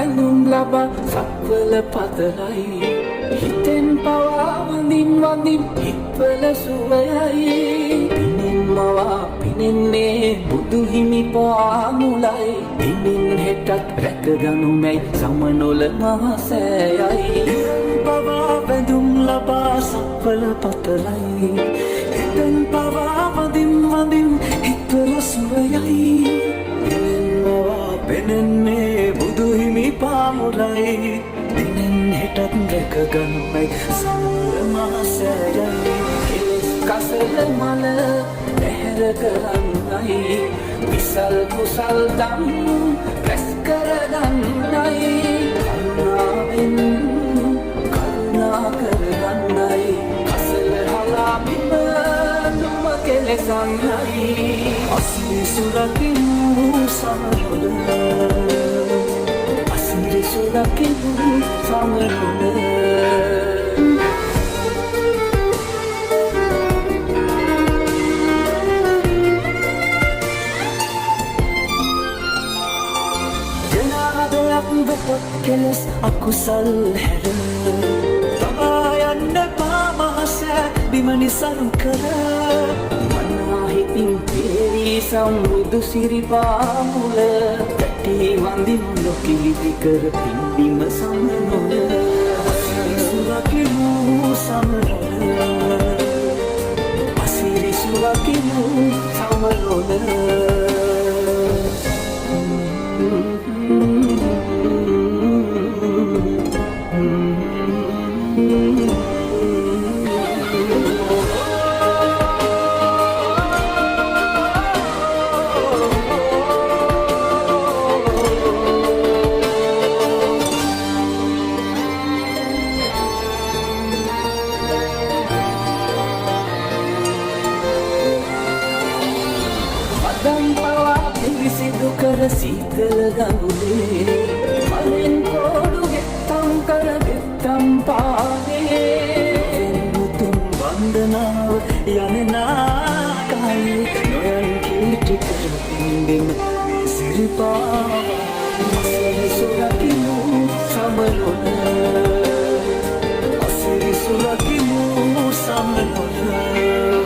වැඳුම් ලබා සක්වල පතලයි හිතෙන් පවා වඳින් වඳින් හිත්වල සුවයයි පිනෙන් මවා පිනෙන්නේ බුදු හිමි පාමුලයි පිනෙන් හෙටත් රැකගනු මැයි සමනොල මහසෑයයි හිතෙන් පවා වැඳුම් ලබා සක්වල පතලයි හිතෙන් පවා වඳින් වඳින් හිත්වල සුවයයි පිනෙන් මවා පෙනෙන්නේ බුදු හිමි පාමුලයි පිනෙන් හෙටත් රැකගනු මැයි සමනොල මහසෑයයි කසල මල පැහැර කරන්නයි විසල් කුසල් දම් රැස් කරගන්නයි කරුණාවෙන් කරුණා කරගන්නයි කසල හලා බිම නුම කෙලෙසන්නයි අසිරි සුරකිමු සමරොල අසිරි සුරකිමු සමරොල කෙලස් අකුසල් හැර තබා යන්න පාමහස බිමනි සරු කර මනාහිතින් පේරී සම්බුදු සිරිපාමුල තැටි වඳින් ලොකිලිදි කර පින්බිම සමනොල අසිරි සුරකිමු සමරොල අසිරි සුරකිමු සමරොල කර සීතල ගඟුලේ මලෙන් කෝඩු ගෙත්තම් කර ගෙත්තම් පානේ මුතුන් වන්දනාව යනනාකයි නොයන් කීටි කර පින්දෙම සිරිපා අසිරි සුරකිමු සමරොල අසිරි සුරකිමු සමරොල